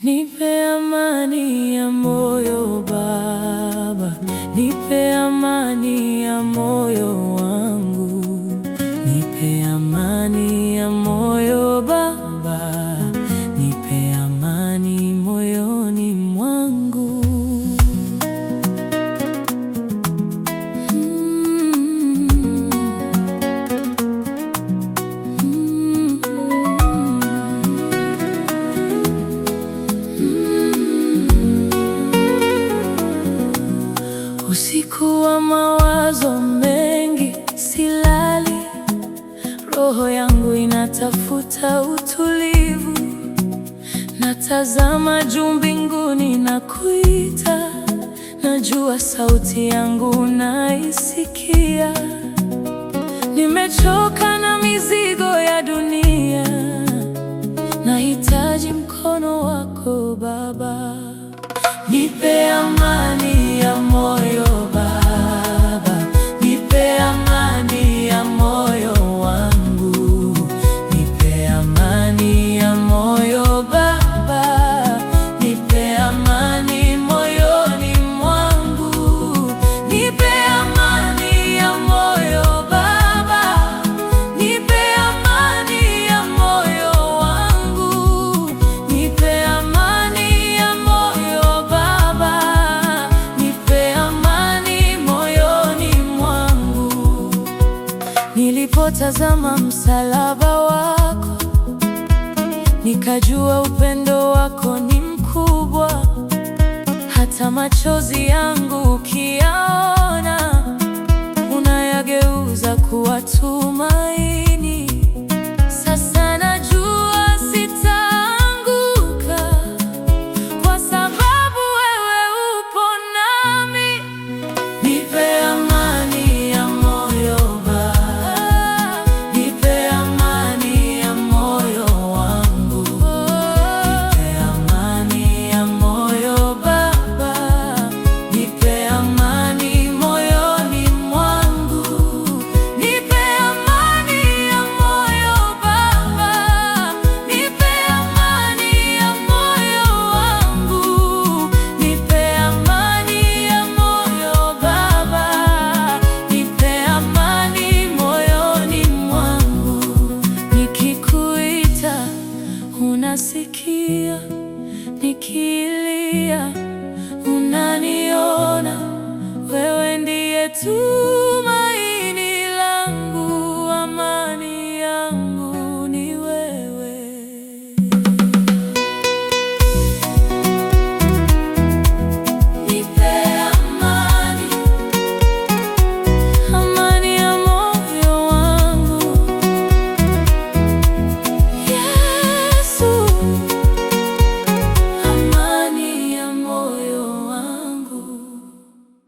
Nipe amani ya moyo Baba, nipe amani ya moyo wangu, nipe amani ya moyo Baba, nipe amani moyoni mwangu. Usiku wa mawazo mengi silali, roho yangu inatafuta utulivu. Natazama juu mbinguni na kuita, najua sauti yangu unaisikia. Nimechoka na mizigo ya dunia, nahitaji mkono wako Baba. Nipe amani ya moyo Baba, nipe amani ya moyo wangu, nipe amani ya moyo Baba, nipe amani moyoni mwangu, nipe amani ya moyo Baba, nipe amani ya moyo wangu, nipe amani ya moyo Baba, nipe amani moyoni mwangu. Nilipotazama msalaba wako, nikajua upendo wako ni mkubwa. Hata machozi yangu ukiyaona, unayageuza kuwa tumaini. Sasa najua sitaanguka, kwa sababu wewe upo nami. Nipe amani ya moyo Baba, nipe amani ya moyo wangu, nipe amani ya moyo Baba, nipe amani moyoni mwangu, nipe amani ya moyo Baba, nipe amani ya moyo wangu, nipe amani ya moyo Baba, nipe amani moyoni mwangu. Nikikuita unasikia, nikilia unaniona. Wewe ndiye tumaini